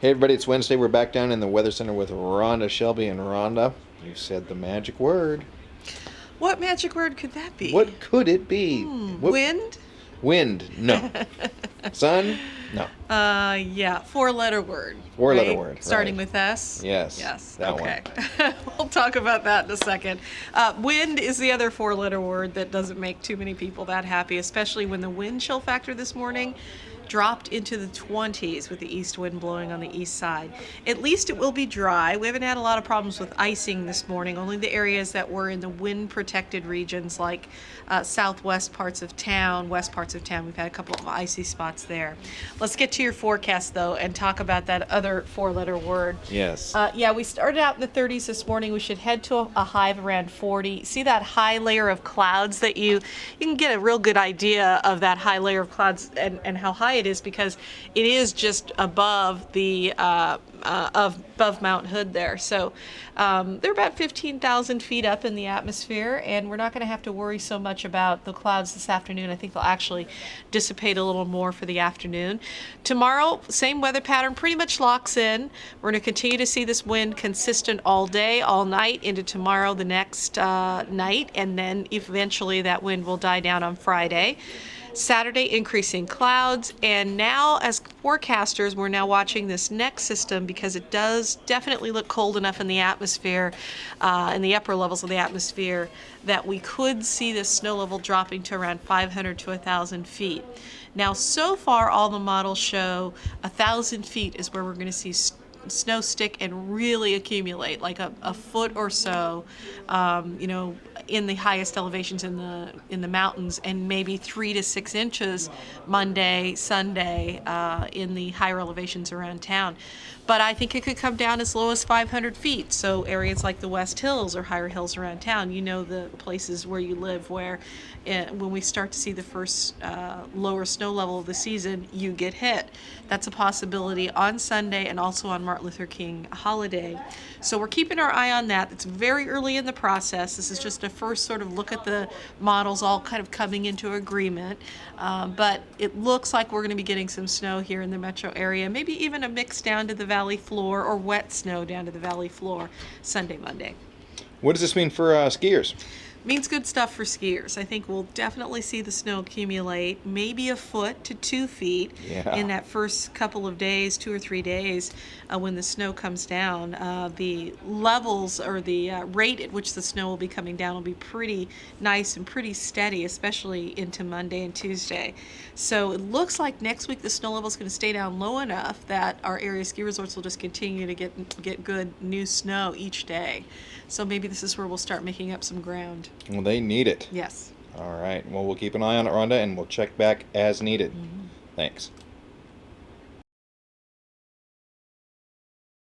Hey everybody, it's Wednesday. We're back down in the Weather Center with Rhonda, Shelby, and Rhonda. You said the magic word. What magic word could that be? What could it be? Wind? Wind? No. Sun? No. Yeah, four-letter word. Four-letter right? word. Starting right. with S? Yes. Yes. That Okay. one. We'll talk about that in a second. Wind is the other four-letter word that doesn't make too many people that happy, especially when the wind chill factor this morning dropped into the 20s with the east wind blowing on the east side. At least it will be dry. We haven't had a lot of problems with icing this morning, only the areas that were in the wind protected regions like southwest parts of town, west parts of town. We've had a couple of icy spots there. Let's get to your forecast though and talk about that other four-letter word. Yes. Yeah, we started out in the 30s this morning. We should head to a high of around 40. See that high layer of clouds that you can get a real good idea of that high layer of clouds and how high it is, because it is just above the above Mount Hood there. So they're about 15,000 feet up in the atmosphere, and we're not going to have to worry so much about the clouds this afternoon. I think they'll actually dissipate a little more for the afternoon. Tomorrow, same weather pattern pretty much locks in. We're going to continue to see this wind consistent all day, all night, into tomorrow, the next night, and then eventually that wind will die down on Friday. Saturday, increasing clouds, and now as forecasters, we're now watching this next system because it does definitely look cold enough in the atmosphere, in the upper levels of the atmosphere, that we could see the snow level dropping to around 500 to 1,000 feet. Now, so far, all the models show 1,000 feet is where we're going to see snow stick and really accumulate, like a foot or so, in the highest elevations in the mountains, and maybe 3 to 6 inches Monday, Sunday, in the higher elevations around town. But I think it could come down as low as 500 feet. So areas like the West Hills or higher hills around town, the places where you live where when we start to see the first lower snow level of the season, you get hit. That's a possibility on Sunday and also on Martin Luther King holiday. So we're keeping our eye on that. It's very early in the process. This is just a first sort of look at the models all kind of coming into agreement. But it looks like we're going to be getting some snow here in the metro area, maybe even a mix down to the valley floor, or wet snow down to the valley floor Sunday, Monday. What does this mean for skiers? Means good stuff for skiers. I think we'll definitely see the snow accumulate, maybe a foot to 2 feet in that first couple of days, 2 or 3 days, when the snow comes down. The levels or the rate at which the snow will be coming down will be pretty nice and pretty steady, especially into Monday and Tuesday. So it looks like next week the snow level is going to stay down low enough that our area ski resorts will just continue to get good new snow each day. So maybe this is where we'll start making up some ground. Well, they need it. Yes. All right. Well, we'll keep an eye on it, Rhonda, and we'll check back as needed. Thanks.